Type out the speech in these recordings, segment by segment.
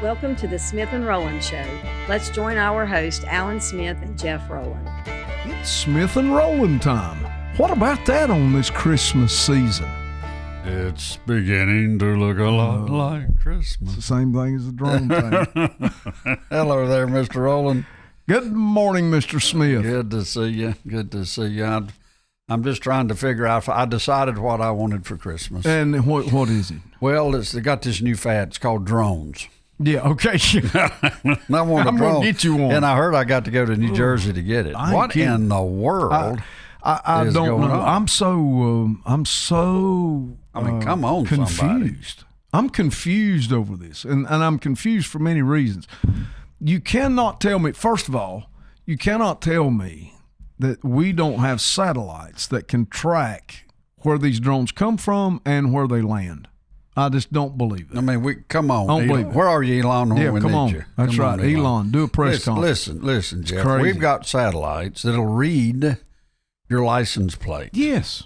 Welcome to the Smith Rowland Show. Let's join our host, Alan Smith and Jeff Rowland. It's Smith and Rowland time. What about that on this Christmas season? It's beginning to look a lot like Christmas. It's the same thing as the drone thing. Hello there, Mr. Rowland. Good morning, Mr. Smith. Good to see you. Good to see you. I'm just trying to figure out if I decided what I wanted for Christmas. And what is it? Well, they got this new fad. It's called drones. Yeah, okay. I want a I'm drone. going to get you one. And I heard I got to go to New Jersey to get it. What in the world I is don't going know. on? I'm so come on, confused. somebody. I'm confused over this, and I'm confused for many reasons. You cannot tell me, first of all, you cannot tell me that we don't have satellites that can track where these drones come from and where they land. I just don't believe it. I mean, come on. Don't believe it. Where are you, Elon? When we come need on. you? That's Come right. on, Elon, do a press conference. Listen, Jeff. crazy. We've got satellites that'll read your license plate. Yes.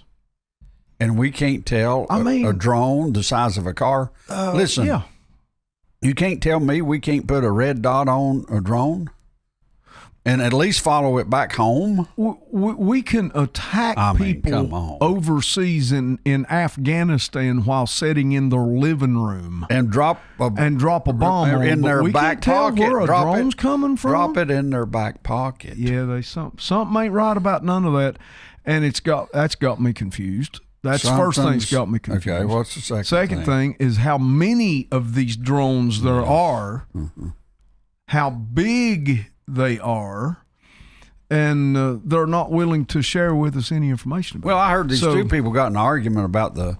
And we can't tell a drone the size of a car. Listen, Yeah. you can't tell me we can't put a red dot on a drone and at least follow it back home. We can attack people overseas in Afghanistan while sitting in their living room and drop a bomb on in their back pocket. Where a drone's coming from. Drop it in their back pocket. Yeah, something ain't right about none of that, and that's got me confused. That's the first thing that's got me confused. Okay, what's the second Second thing is how many of these drones there are, how big they are, and they're not willing to share with us any information about it. Well, I heard these two people got in an argument about the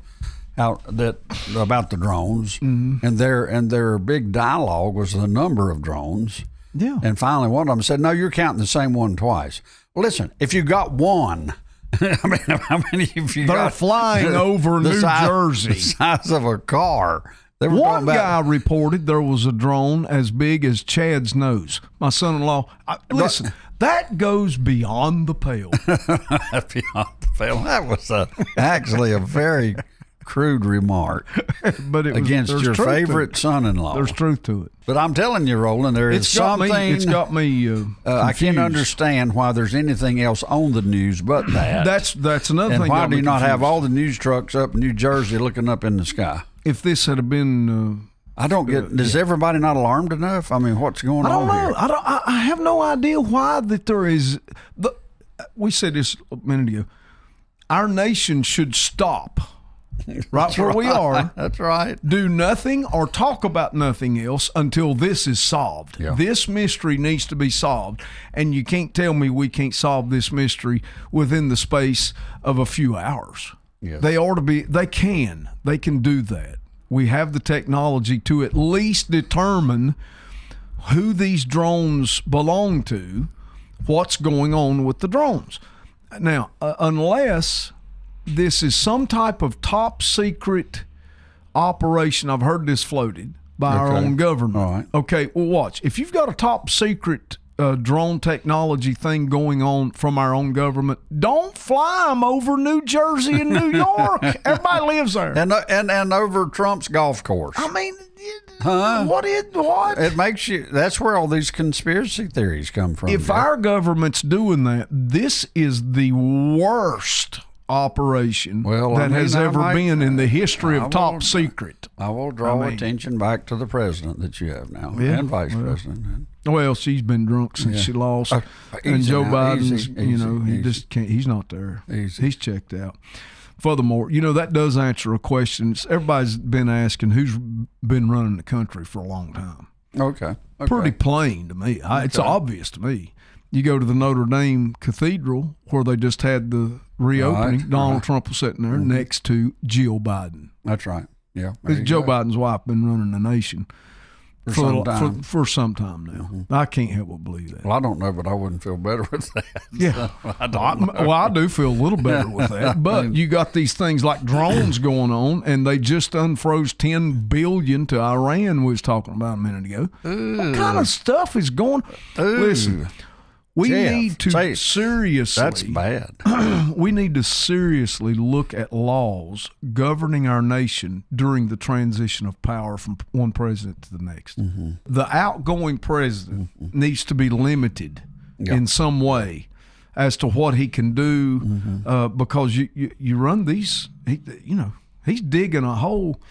drones, and their big dialogue was the number of drones. Yeah. And finally, one of them said, "No, you're counting the same one twice." Well, listen, if you got one, I mean, how many? If you they're flying over New Jersey, the size of a car. One guy reported there was a drone as big as Chad's nose. My son-in-law. Listen, that goes beyond the pale. Beyond the pale. That was actually a very crude remark, but against your favorite son-in-law. There's truth to it. But I'm telling you, Roland, it's something. It's got me. I can't understand why there's anything else on the news but that. That's another thing. And why do you not have all the news trucks up in New Jersey looking up in the sky? If this had been, I don't get. Is everybody not alarmed enough? I mean, what's going on? I don't know. Here? I have no idea why that there is. We said this a minute ago. Our nation should stop right where we are. That's right. Do nothing or talk about nothing else until this is solved. Yeah. This mystery needs to be solved, and you can't tell me we can't solve this mystery within the space of a few hours. Yes. They ought to be. They can do that. We have the technology to at least determine who these drones belong to, what's going on with the drones. Now, unless this is some type of top secret operation, I've heard this floated by our own government. All right. Okay, well, watch. If you've got a top secret drone technology thing going on from our own government, don't fly them over New Jersey and New York. Everybody lives there. And over Trump's golf course. I mean, what? It makes you. That's where all these conspiracy theories come from. If our government's doing that, this is the worst operation that has ever been in the history of top secret. I will draw attention back to the president that you have now and vice president. Well, she's been drunk since she lost, and Joe Biden's. He just can't. He's not there. He's checked out. Furthermore, that does answer a question. Everybody's been asking who's been running the country for a long time. Okay. Pretty plain to me. It's obvious to me. You go to the Notre Dame Cathedral where they just had the reopening. Donald Trump was sitting there next to Jill Biden. That's right. Yeah. Joe Biden's wife been running the nation for some time now. I can't help but believe that. Well, I don't know, but I wouldn't feel better with that. Yeah. So I do feel a little better with that. But you got these things like drones going on, and they just unfroze $10 billion to Iran we was talking about a minute ago. What kind of stuff is going on? Listen, We Jeff, need to seriously. That's bad. We need to seriously look at laws governing our nation during the transition of power from one president to the next. Mm-hmm. The outgoing president needs to be limited in some way as to what he can do, because you run these. He's digging a hole.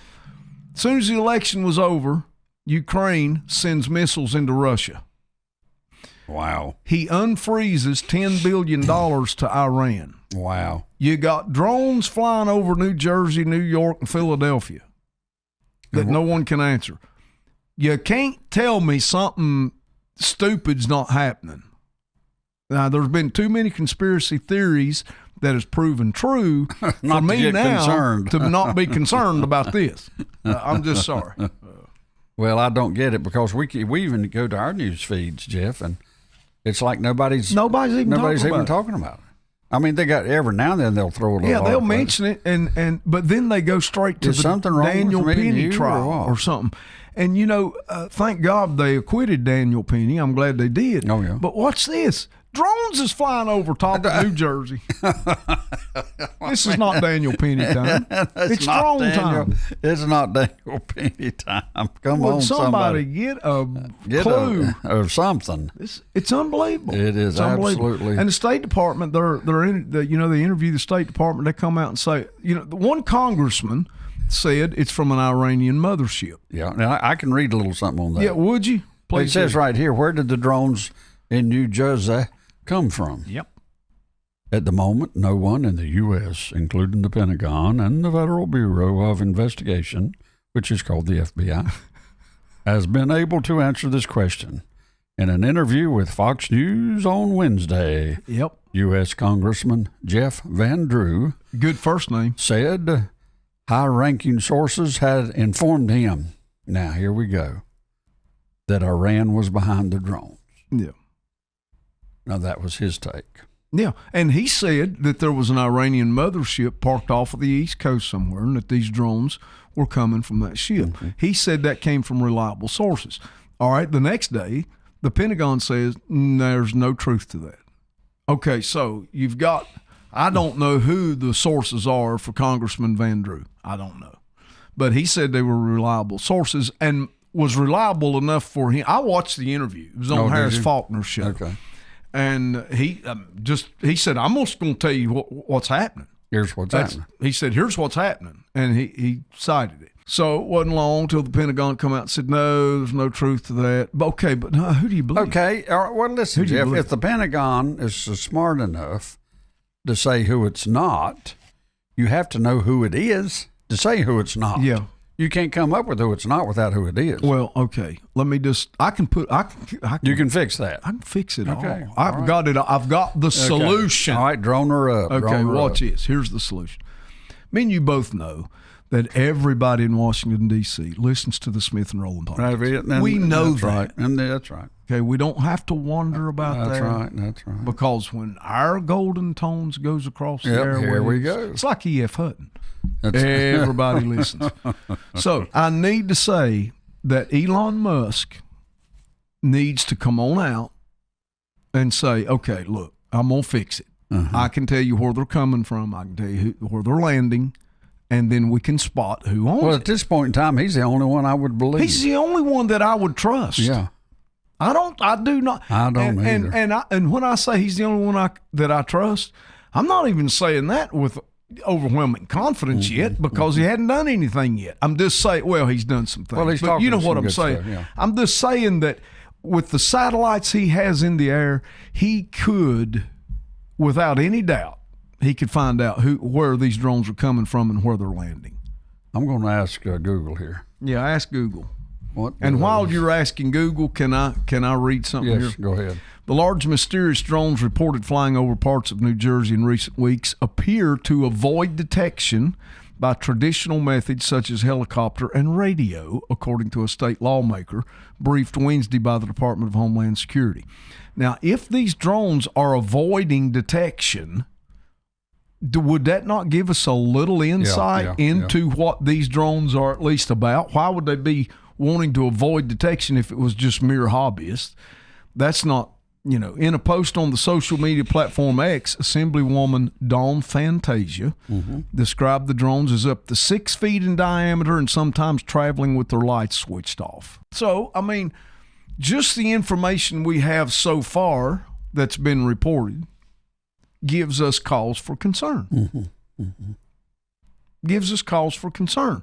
As soon as the election was over, Ukraine sends missiles into Russia. Wow. He unfreezes $10 billion to Iran. Wow. You got drones flying over New Jersey, New York, and Philadelphia that no one can answer. You can't tell me something stupid's not happening. Now, there's been too many conspiracy theories that has proven true for me now to not be concerned about this. I'm just sorry. Well, I don't get it, because we even go to our news feeds, Jeff, and it's like nobody's even talking about it. I mean, they got every now and then they'll throw a little. Yeah, they'll mention it, but then they go straight to the Daniel Penny trial or something. And thank God they acquitted Daniel Penny. I'm glad they did. Oh yeah. But watch this. Drones is flying over top of New Jersey. This is not Daniel Penny time. It's drone time. It's not Daniel Penny time. Come on, somebody get a clue or something. It's unbelievable. It is absolutely. And the State Department, they're in. They interview the State Department. They come out and say, the one congressman said it's from an Iranian mothership. Yeah. Now I can read a little something on that. Yeah, would you? Please. It says right here, where did the drones in New Jersey come from? Yep. At the moment, no one in the U.S., including the Pentagon and the Federal Bureau of Investigation, which is called the FBI, has been able to answer this question. In an interview with Fox News on Wednesday, U.S. Congressman Jeff Van Drew, good first name, said high-ranking sources had informed him, now here we go, that Iran was behind the drones. Yeah. Now, that was his take. Yeah, and he said that there was an Iranian mothership parked off of the East Coast somewhere and that these drones were coming from that ship. Mm-hmm. He said that came from reliable sources. All right, the next day, the Pentagon says there's no truth to that. Okay, so you've got, I don't know who the sources are for Congressman Van Drew. I don't know. But he said they were reliable sources and was reliable enough for him. I watched the interview. It was on Harris Faulkner's show. Okay. And he said, I'm just going to tell you what's happening. Here's what's happening. He said, here's what's happening. And he cited it. So it wasn't long till the Pentagon come out and said, no, there's no truth to that. But okay, but who do you believe? Okay, well, listen, Jeff, if the Pentagon is smart enough to say who it's not, you have to know who it is to say who it's not. Yeah. You can't come up with who it's not without who it is. Well, okay. Let me just. You can fix that. I can fix it okay. all. I've got it. I've got the solution. All right, drone her up. Okay, watch this. Here's the solution. Me and you both know that everybody in Washington, D.C. listens to the Smith Rowland podcast. We know that. Right. And that's right. Okay, we don't have to wonder about that. That's right. Because when our golden tones goes across the airwaves, here we go. It's like E.F. Hutton. Everybody listens. So I need to say that Elon Musk needs to come on out and say, okay, look, I'm going to fix it. I can tell you where they're coming from. I can tell you where they're landing. And then we can spot who owns it. Well, at this point in time, he's the only one I would believe. He's the only one that I would trust. Yeah. I do not. I don't either. And when I say he's the only one that I trust, I'm not even saying that with overwhelming confidence yet, because he hadn't done anything yet. I'm just saying, well, he's done some things. Well, he's talking you know what I'm saying. Stuff, yeah. I'm just saying that with the satellites he has in the air, he could, without any doubt, he could find out where these drones are coming from and where they're landing. I'm going to ask Google here. Yeah, ask Google. What? And while you're asking Google, can I read something here? Yes, go ahead. The large mysterious drones reported flying over parts of New Jersey in recent weeks appear to avoid detection by traditional methods such as helicopter and radio, according to a state lawmaker briefed Wednesday by the Department of Homeland Security. Now, if these drones are avoiding detection, would that not give us a little insight into what these drones are at least about? Why would they be wanting to avoid detection if it was just mere hobbyists? That's not in a post on the social media platform X, Assemblywoman Dawn Fantasia described the drones as up to 6 feet in diameter and sometimes traveling with their lights switched off. So, I mean, just the information we have so far that's been reported gives us cause for concern. Gives us cause for concern.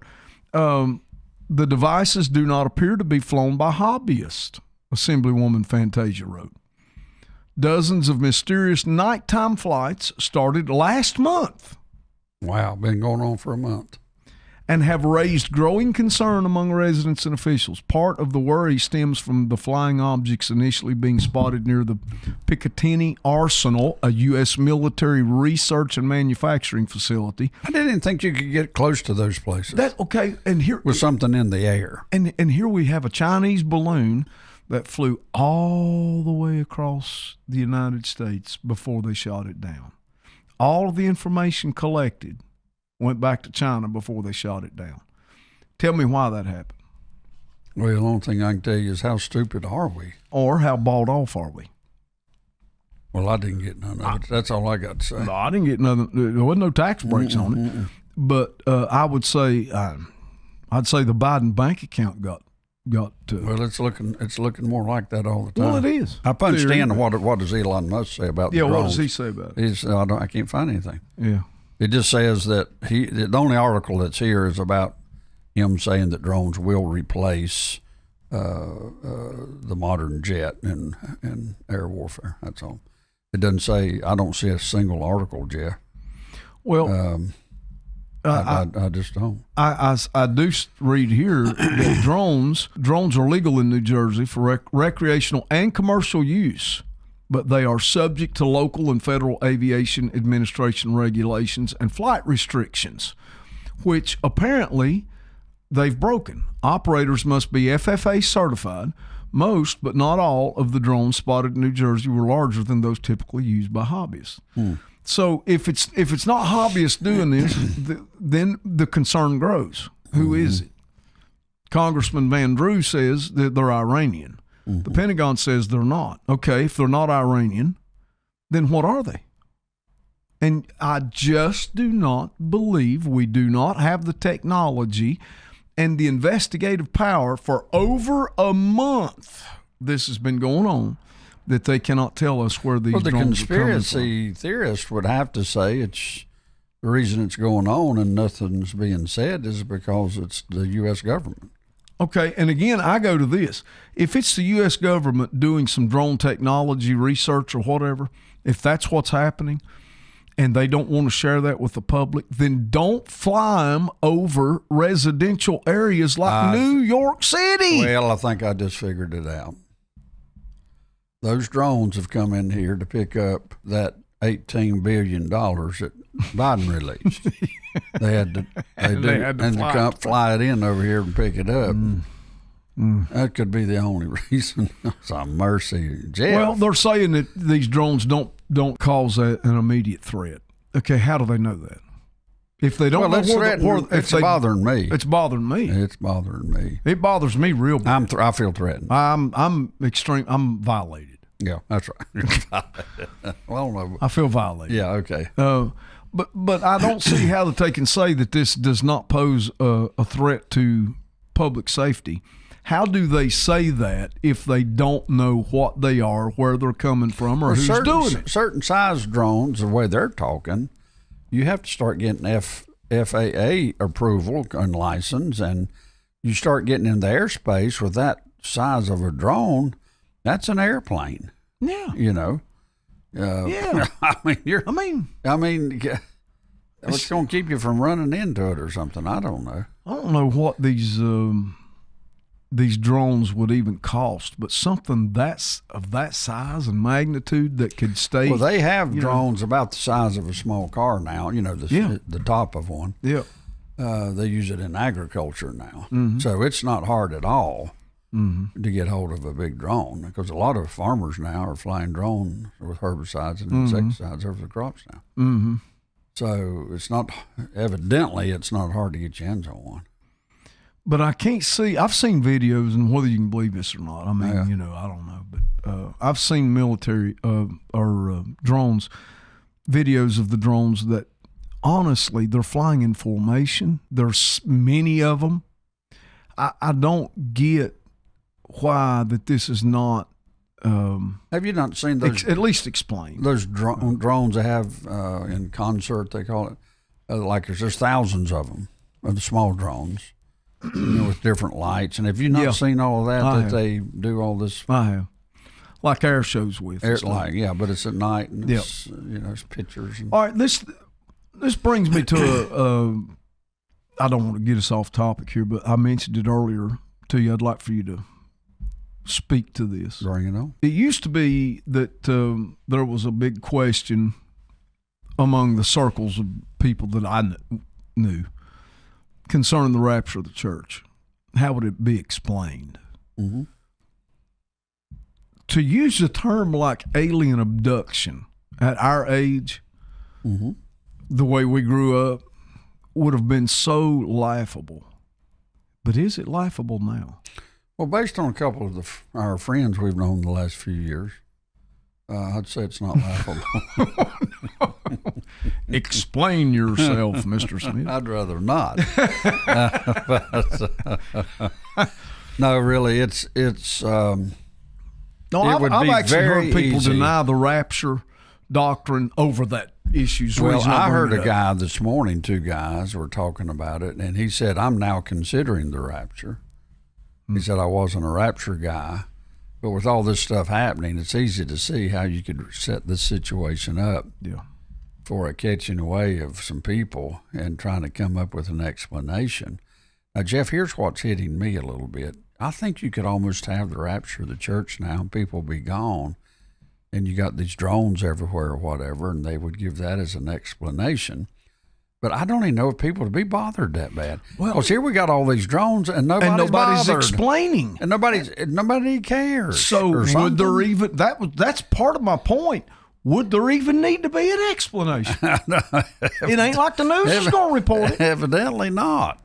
The devices do not appear to be flown by hobbyists, Assemblywoman Fantasia wrote. Dozens of mysterious nighttime flights started last month. Wow, been going on for a month. And have raised growing concern among residents and officials. Part of the worry stems from the flying objects initially being spotted near the Picatinny Arsenal, a U.S. military research and manufacturing facility. I didn't think you could get close to those places. Okay, and here with something in the air. And here we have a Chinese balloon that flew all the way across the United States before they shot it down. All of the information collected went back to China before they shot it down. Tell me why that happened. Well, the only thing I can tell you is how stupid are we? Or how bought off are we? Well, I didn't get none of it. That's all I got to say. No, I didn't get nothing. There wasn't no tax breaks on it. But I would say, I'd say the Biden bank account got well, it's looking more like that all the time. Well, it is. I punched in what does Elon Musk say about the drones? What does he say about it? He said, I can't find anything. Yeah. It just says that the only article that's here is about him saying that drones will replace the modern jet in air warfare. That's all. It doesn't say. I don't see a single article, Jeff. Well, I just don't. I do read here that drones are legal in New Jersey for recreational and commercial use, but they are subject to local and federal aviation administration regulations and flight restrictions, which apparently they've broken. Operators must be FFA certified. Most, but not all, of the drones spotted in New Jersey were larger than those typically used by hobbyists. So if it's not hobbyists doing this, then the concern grows. Who is it? Congressman Van Drew says that they're Iranian. The Pentagon says they're not. Okay, if they're not Iranian, then what are they? And I just do not believe we do not have the technology and the investigative power for over a month. This has been going on, that they cannot tell us where these drones are coming from. The conspiracy theorist would have to say it's the reason it's going on and nothing's being said is because it's the U.S. government. Okay, and again, I go to this. If it's the U.S. government doing some drone technology research or whatever, if that's what's happening and they don't want to share that with the public, then don't fly them over residential areas like New York City. Well, I think I just figured it out. Those drones have come in here to pick up that $18 billion that Biden released. They had to fly it in over here and pick it up. That could be the only reason. Some mercy, Jeff. Well, they're saying that these drones don't cause an immediate threat. Okay, how do they know that? If they don't, it's bothering me. It's bothering me. It's bothering me. It bothers me real bad. I feel threatened. I'm violated. Yeah, that's right. Well, I feel violated. Yeah, okay. But I don't see how that they can say that this does not pose a threat to public safety. How do they say that if they don't know what they are, where they're coming from, or who's doing it? Certain size drones, the way they're talking, you have to start getting FAA approval and license, and you start getting in the airspace with that size of a drone. That's an airplane. Yeah. You know. Yeah. I mean, what's going to keep you from running into it or something? I don't know. I don't know what these drones would even cost, but something of that size and magnitude that could stay. Well, they have drones about the size of a small car now. You know, the top of one. Yeah. They use it in agriculture now, so it's not hard at all. To get hold of a big drone, because a lot of farmers now are flying drones with herbicides and insecticides over the crops now. So it's not hard to get your hands on one. but I can't see. I've seen videos, and whether you can believe this or not, I mean, Yeah. I don't know. But I've seen military or drones, videos of the drones that, honestly, they're flying in formation. There's many of them. I don't get why that this is not. Have you not seen those? At least explain. Those drones they have in concert, they call it. Like there's thousands of them, of the small drones, with different lights. And have you not seen all of that they do all this? I have. Like air shows with. But it's at night and it's, it's pictures. And, all right, this brings me to I don't want to get us off topic here, but I mentioned it earlier to you. I'd like for you to speak to this. Bring it on. It used to be that there was a big question among the circles of people that I knew concerning the rapture of the church. How would it be explained? Mm-hmm. To use a term like alien abduction at our age, mm-hmm. the way we grew up, would have been so laughable. But is it laughable now? Well, based on a couple of our friends we've known the last few years, I'd say it's not laughable. Explain yourself, Mr. Smith. I'd rather not. No, really, it's. No, I've actually heard people deny the rapture doctrine over that issue. Well, I heard a guy this morning, two guys were talking about it, and he said, I'm now considering the rapture. He said, I wasn't a rapture guy, but with all this stuff happening, it's easy to see how you could set this situation up for a catching away of some people and trying to come up with an explanation. Now, Jeff, here's what's hitting me a little bit. I think you could almost have the rapture of the church now and people be gone, and you got these drones everywhere or whatever, and they would give that as an explanation. But I don't even know if people would be bothered that bad. Well, because here we got all these drones and nobody's bothered. Explaining, and nobody cares. So would there even that's part of my point. Would there even need to be an explanation? It ain't like the news is going to report it. Evidently not.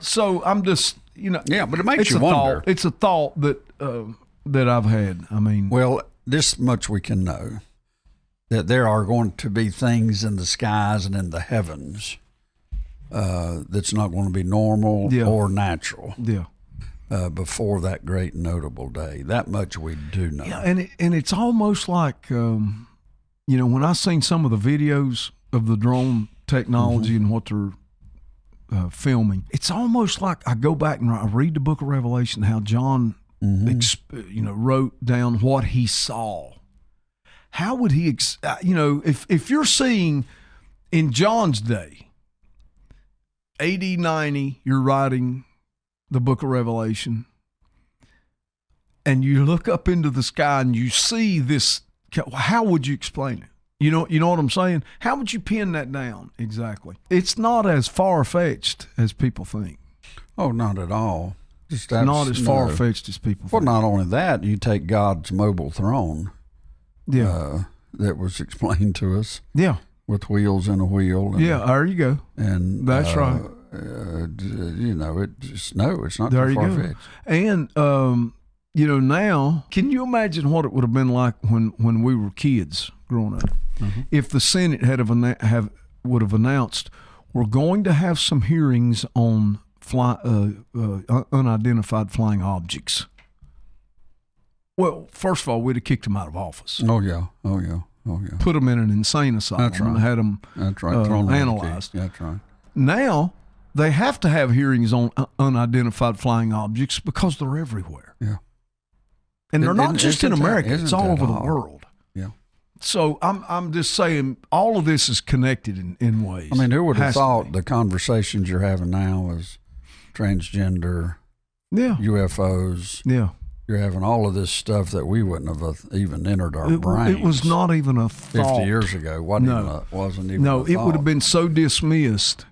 So I'm just Yeah, but it makes you wonder. It's a thought that I've had. I mean, well, this much we can know. That there are going to be things in the skies and in the heavens that's not going to be normal or natural before that great notable day. That much we do know. Yeah, and it's almost like, when I seen some of the videos of the drone technology and what they're filming, it's almost like I go back and I read the book of Revelation, how John wrote down what he saw. How would he, if you're seeing in John's day, 80, 90, you're writing the book of Revelation, and you look up into the sky and you see this, how would you explain it? You know what I'm saying? How would you pin that down exactly? It's not as far-fetched as people think. Oh, not at all. Not as far-fetched as people think. Well, not only that, you take God's mobile throne. That was explained to us. Yeah, with wheels and a wheel. And, there you go. And that's right. It's not too far-fetched. And now, can you imagine what it would have been like when we were kids growing up? Mm-hmm. If the Senate would have announced, we're going to have some hearings on unidentified flying objects. Well, first of all, we'd have kicked them out of office. Oh yeah. Put them in an insane asylum and had them analyzed. That's right. Now, they have to have hearings on unidentified flying objects because they're everywhere. Yeah. And they're not just in America. It's all over the world. Yeah. So I'm just saying all of this is connected in ways. I mean, who would have thought the conversations you're having now is transgender, UFOs. Yeah. You're having all of this stuff that we wouldn't have even entered our brains. It was not even a thought. 50 years ago. Wasn't even a thought. It would have been so dismissed.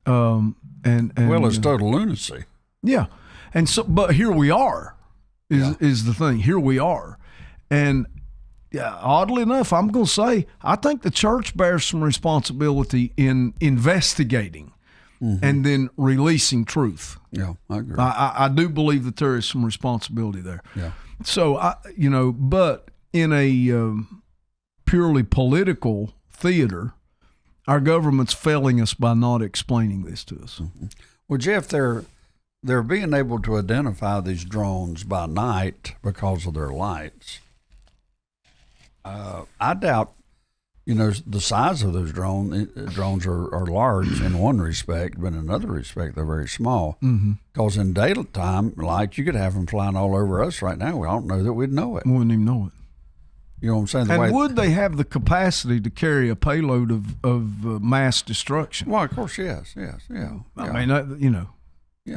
Well, it's total lunacy. Yeah. And so, but here we are is the thing. Here we are. And oddly enough, I'm going to say, I think the church bears some responsibility in investigating and then releasing truth. Yeah, I agree. I do believe that there is some responsibility there. Yeah. So, but in a purely political theater, our government's failing us by not explaining this to us. Mm-hmm. Well, Jeff, they're being able to identify these drones by night because of their lights. I doubt, the size of those drones are large in one respect, but in another respect, they're very small. Because in daytime light, you could have them flying all over us right now. I don't know that we'd know it. We wouldn't even know it. You know what I'm saying? And would they have the capacity to carry a payload of mass destruction? Well, of course, yes, yeah. I mean,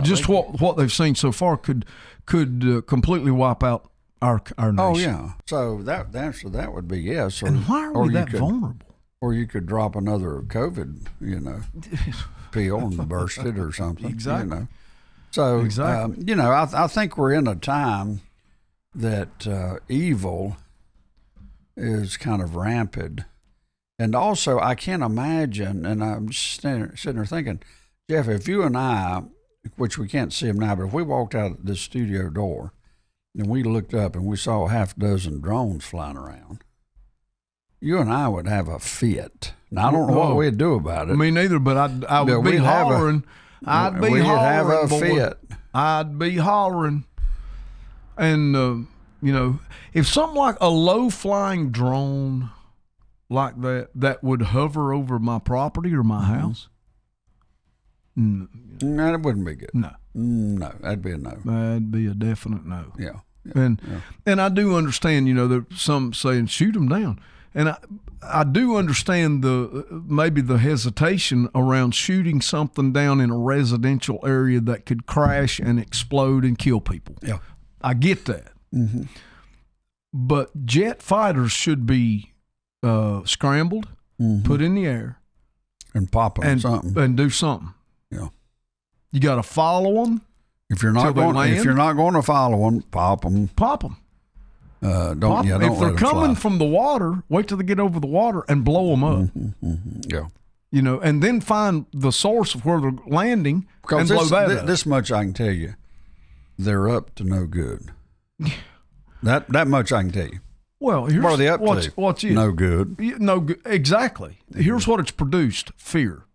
just what they've seen so far could completely wipe out our nation. Oh yeah. So the answer to that would be yes. And why are we that vulnerable? Or you could drop another COVID, pill and burst it or something. Exactly. So I think we're in a time that evil is kind of rampant. And also, I can't imagine, and I'm just sitting there thinking, Jeff, if you and I, which we can't see them now, but if we walked out this studio door and we looked up and we saw half a dozen drones flying around, you and I would have a fit. Now, I don't know what we'd do about it. Me neither, but I would be hollering. I'd be hollering. Have a fit. I'd be hollering. And, if something like a low-flying drone like that would hover over my property or my house, no, that wouldn't be good. No, that'd be a no. That'd be a definite no. Yeah. And I do understand, that some saying shoot them down, and I do understand maybe the hesitation around shooting something down in a residential area that could crash and explode and kill people. Yeah, I get that. Mm-hmm. But jet fighters should be scrambled, put in the air, and pop them and do something. Yeah, you got to follow them. If you're not going to follow them, pop them. Pop them. Don't if they're let coming from the water, wait till they get over the water and blow them up. Yeah. And then find the source of where they're landing and blow that up. This much I can tell you, they're up to no good. That much I can tell you. Well, here's what are they up to? What's it? No good. No good. Exactly. Here's what it's produced: fear,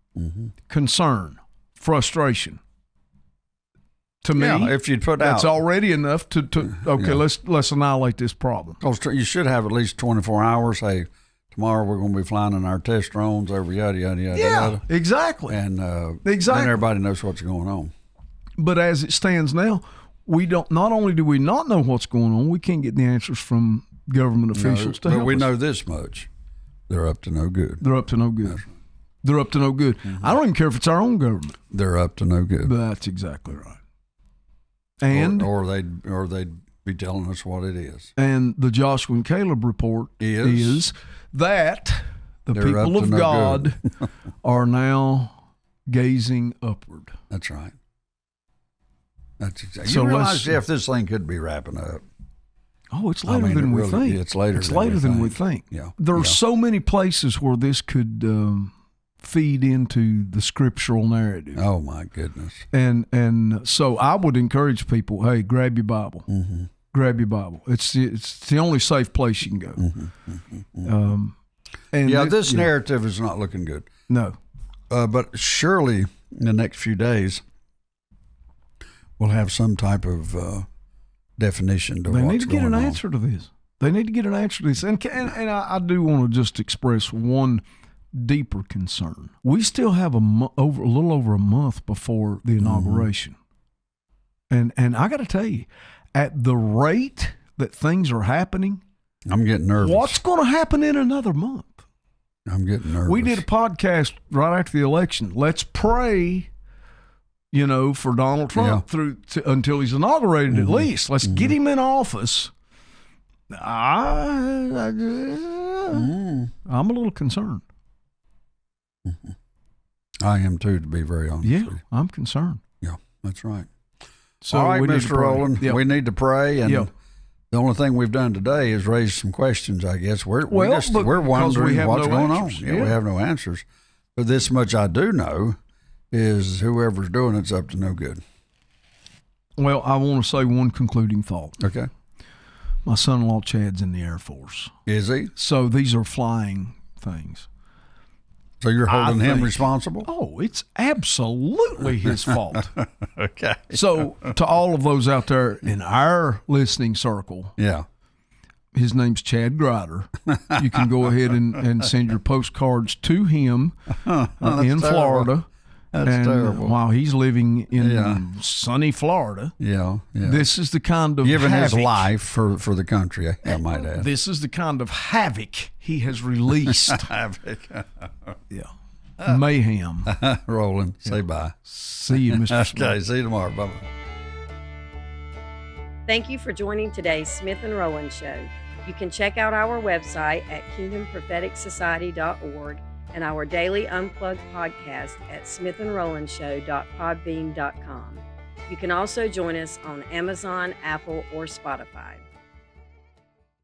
concern, frustration. To me, if you'd put that's out, already enough to let's annihilate this problem. Because you should have at least 24 hours. Hey, tomorrow we're going to be flying in our test drones over yada yada yada. Yeah, exactly. And then everybody knows what's going on. But as it stands now, we don't. Not only do we not know what's going on, we can't get the answers from government officials to help us. But we know this much: they're up to no good. They're up to no good. They're up to no good. I don't even care if it's our own government. They're up to no good. That's exactly right. And or they'd be telling us what it is. And the Joshua and Caleb report is that the people of God are now gazing upward. That's right. That's exactly. So you realize, Jeff, this thing could be wrapping up. Oh, it's later than we think. It's later than we think. Yeah. There are so many places where this could feed into the scriptural narrative. Oh my goodness! And so I would encourage people: hey, grab your Bible. Mm-hmm. Grab your Bible. It's the only safe place you can go. Mm-hmm. This narrative is not looking good. No, but surely in the next few days we'll have some type of definition to what's going on. They need to get an answer to this. They need to get an answer to this. And I do want to just express one deeper concern. We still have a little over a month before the inauguration. And I got to tell you, at the rate that things are happening, I'm getting nervous. What's going to happen in another month? I'm getting nervous. We did a podcast right after the election. Let's pray, for Donald Trump until he's inaugurated at least. Let's get him in office. I'm a little concerned. I am too, to be very honest with you. I'm concerned. Yeah, that's right. So all right, Mr. Rowland, we need to pray, and the only thing we've done today is raise some questions, I guess. We're wondering what's going on. Yeah, we have no answers. But this much I do know is whoever's doing it's up to no good. Well, I want to say one concluding thought. Okay. My son-in-law Chad's in the Air Force. Is he? So these are flying things. So you're holding him think- responsible? Oh, it's absolutely his fault. Okay. So to all of those out there in our listening circle, Yeah. his name's Chad Grider. You can go ahead and send your postcards to him in terrible. Florida. That's and terrible. while he's living in Yeah. sunny Florida, Yeah. this is the kind of Giving his havoc. life for the country, I might add. This is the kind of havoc he has released. Havoc. Yeah. Mayhem. Roland, say bye. See you, Mr. Smith. Okay, see you tomorrow. Bye-bye. Thank you for joining today's Smith and Rowland Show. You can check out our website at kingdompropheticsociety.org and our daily Unplugged podcast at smithandrolandshow.podbean.com. You can also join us on Amazon, Apple, or Spotify.